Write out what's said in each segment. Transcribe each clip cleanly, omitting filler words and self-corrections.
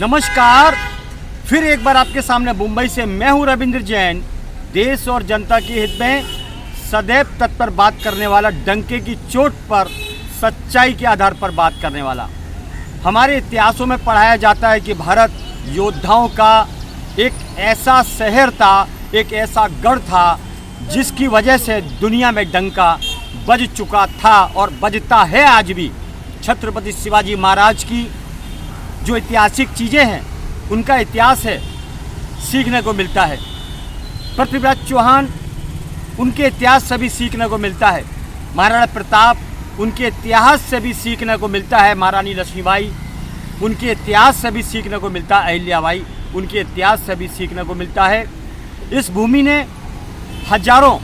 नमस्कार, फिर एक बार आपके सामने मुंबई से मैं हूं रविंद्र जैन। देश और जनता के हित में सदैव तत्पर बात करने वाला, डंके की चोट पर सच्चाई के आधार पर बात करने वाला। हमारे इतिहासों में पढ़ाया जाता है कि भारत योद्धाओं का एक ऐसा शहर था, एक ऐसा गढ़ था जिसकी वजह से दुनिया में डंका बज चुका था और बजता है आज भी। छत्रपति शिवाजी महाराज की जो ऐतिहासिक चीज़ें हैं, उनका इतिहास है, सीखने को मिलता है। पृथ्वीराज चौहान, उनके इतिहास से भी सीखने को मिलता है। महाराणा प्रताप, उनके इतिहास से भी सीखने को मिलता है। महारानी लक्ष्मीबाई, उनके इतिहास से भी सीखने को मिलता है। अहिल्याबाई, उनके इतिहास से भी सीखने को मिलता है। इस भूमि ने हजारों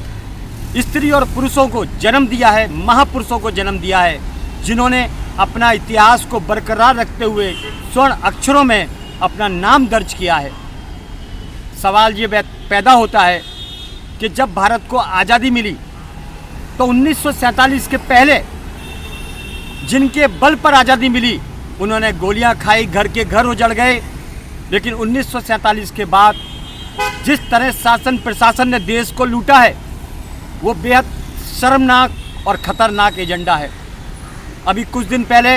स्त्री और पुरुषों को जन्म दिया है, महापुरुषों को जन्म दिया है, जिन्होंने अपना इतिहास को बरकरार रखते हुए स्वर्ण अक्षरों में अपना नाम दर्ज किया है। सवाल ये पैदा होता है कि जब भारत को आज़ादी मिली तो 1947 के पहले जिनके बल पर आज़ादी मिली, उन्होंने गोलियां खाई, घर के घर उजड़ गए। लेकिन 1947 के बाद जिस तरह शासन प्रशासन ने देश को लूटा है, वो बेहद शर्मनाक और ख़तरनाक एजेंडा है। अभी कुछ दिन पहले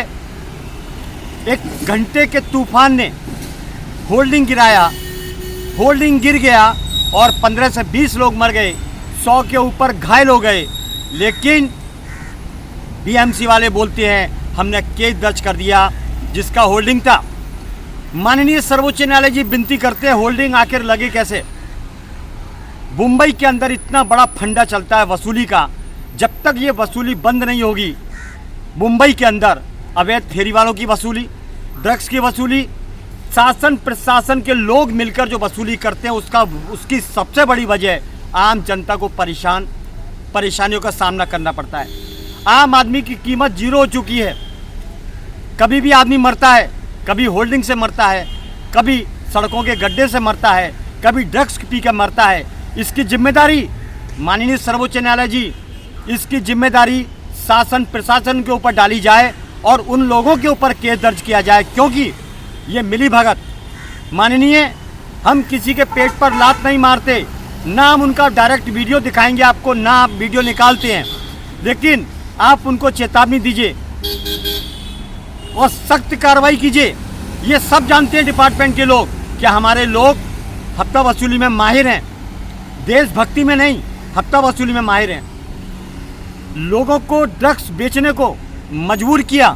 एक घंटे के तूफान ने होल्डिंग गिराया, होल्डिंग गिर गया और 15 से 20 लोग मर गए, 100 के ऊपर घायल हो गए। लेकिन बीएमसी वाले बोलते हैं हमने केस दर्ज कर दिया जिसका होल्डिंग था। माननीय सर्वोच्च न्यायालय जी विनती करते हैं, होल्डिंग आखिर लगे कैसे? मुंबई के अंदर इतना बड़ा फंडा चलता है वसूली का, जब तक ये वसूली बंद नहीं होगी, मुंबई के अंदर अवैध फेरी वालों की वसूली, ड्रग्स की वसूली, शासन प्रशासन के लोग मिलकर जो वसूली करते हैं, उसकी सबसे बड़ी वजह आम जनता को परेशानियों का सामना करना पड़ता है। आम आदमी की कीमत जीरो हो चुकी है। कभी भी आदमी मरता है, कभी होल्डिंग से मरता है, कभी सड़कों के गड्ढे से मरता है, कभी ड्रग्स पी कर मरता है। इसकी जिम्मेदारी माननीय सर्वोच्च न्यायालय जी, इसकी जिम्मेदारी शासन प्रशासन के ऊपर डाली जाए और उन लोगों के ऊपर केस दर्ज किया जाए, क्योंकि ये मिली भगत। माननीय, हम किसी के पेट पर लात नहीं मारते, ना हम उनका डायरेक्ट वीडियो दिखाएंगे आपको, ना आप वीडियो निकालते हैं, लेकिन आप उनको चेतावनी दीजिए और सख्त कार्रवाई कीजिए। ये सब जानते हैं डिपार्टमेंट के लोग कि हमारे लोग हफ्ता वसूली में माहिर हैं, देशभक्ति में नहीं, हफ्ता वसूली में माहिर हैं। लोगों को ड्रग्स बेचने को मजबूर किया,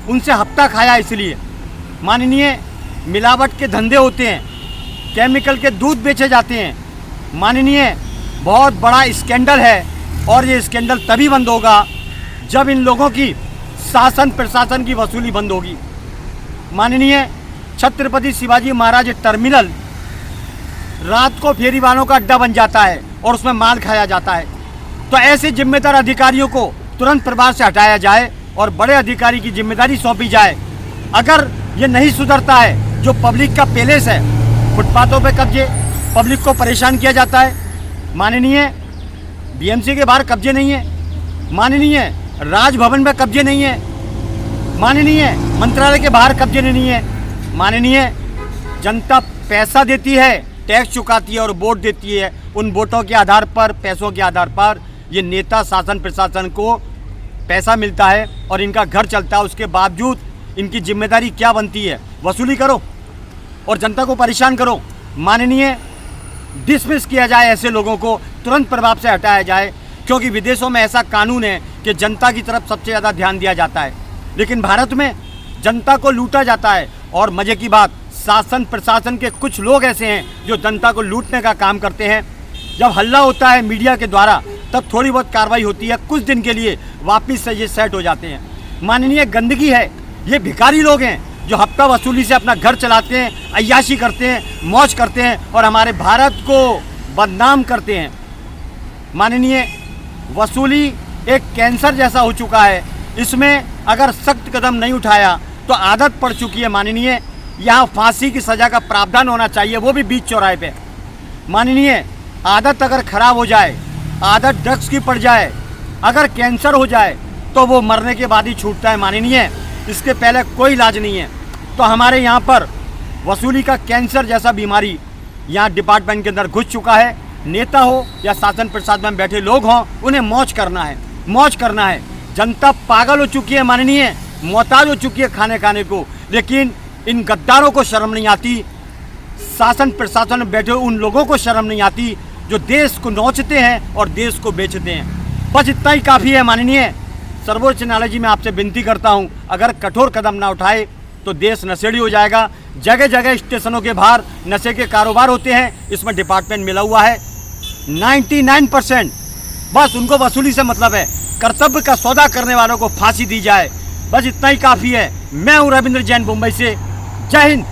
उनसे हफ्ता खाया। इसलिए माननीय, मिलावट के धंधे होते हैं, केमिकल के दूध बेचे जाते हैं। माननीय, बहुत बड़ा स्कैंडल है और ये स्कैंडल तभी बंद होगा जब इन लोगों की शासन प्रशासन की वसूली बंद होगी। माननीय, छत्रपति शिवाजी महाराज टर्मिनल रात को फेरी वालों का अड्डा बन जाता है और उसमें माल खाया जाता है। तो ऐसे जिम्मेदार अधिकारियों को तुरंत प्रभाव से हटाया जाए और बड़े अधिकारी की जिम्मेदारी सौंपी जाए। अगर ये नहीं सुधरता है, जो पब्लिक का पैलेस है, फुटपाथों पे कब्जे, पब्लिक को परेशान किया जाता है। माननीय, बीएमसी के बाहर कब्जे नहीं है, माननीय राजभवन में कब्जे नहीं है, माननीय मंत्रालय के बाहर कब्जे नहीं है। माननीय, जनता पैसा देती है, टैक्स चुकाती है और वोट देती है। उन वोटों के आधार पर, पैसों के आधार पर ये नेता शासन प्रशासन को पैसा मिलता है और इनका घर चलता है। उसके बावजूद इनकी जिम्मेदारी क्या बनती है? वसूली करो और जनता को परेशान करो। माननीय, डिसमिस किया जाए, ऐसे लोगों को तुरंत प्रभाव से हटाया जाए, क्योंकि विदेशों में ऐसा कानून है कि जनता की तरफ सबसे ज़्यादा ध्यान दिया जाता है, लेकिन भारत में जनता को लूटा जाता है। और मज़े की बात, शासन प्रशासन के कुछ लोग ऐसे हैं जो जनता को लूटने का काम करते हैं। जब हल्ला होता है मीडिया के द्वारा, तब थोड़ी बहुत कार्रवाई होती है, कुछ दिन के लिए वापस से ये सेट हो जाते हैं। माननीय, गंदगी है, ये भिखारी लोग हैं जो हफ्ता वसूली से अपना घर चलाते हैं, अय्याशी करते हैं, मौज करते हैं और हमारे भारत को बदनाम करते हैं। माननीय, वसूली एक कैंसर जैसा हो चुका है, इसमें अगर सख्त कदम नहीं उठाया तो आदत पड़ चुकी है। माननीय, यहाँ फांसी की सज़ा का प्रावधान होना चाहिए, वो भी बीच चौराहे पे। माननीय, आदत अगर ख़राब हो जाए, आदत ड्रग्स की पड़ जाए, अगर कैंसर हो जाए तो वो मरने के बाद ही छूटता है। माननीय, इसके पहले कोई इलाज नहीं है। तो हमारे यहाँ पर वसूली का कैंसर जैसा बीमारी यहाँ डिपार्टमेंट के अंदर घुस चुका है। नेता हो या शासन प्रशासन में बैठे लोग हों, उन्हें मौज करना है, मौज करना है। जनता पागल हो चुकी है, माननीय मोहताज हो चुकी है खाने खाने को, लेकिन इन गद्दारों को शर्म नहीं आती। शासन प्रशासन में बैठे उन लोगों को शर्म नहीं आती जो देश को नोचते हैं और देश को बेचते हैं। बस इतना ही काफ़ी है। माननीय सर्वोच्च न्यायालय जी, मैं आपसे विनती करता हूं, अगर कठोर कदम ना उठाए तो देश नशेड़ी हो जाएगा। जगह जगह स्टेशनों के बाहर नशे के कारोबार होते हैं, इसमें डिपार्टमेंट मिला हुआ है। 99% बस उनको वसूली से मतलब है। कर्तव्य का सौदा करने वालों को फांसी दी जाए, बस इतना ही काफ़ी है। मैं हूँ रविंद्र जैन, मुंबई से। जय हिंद।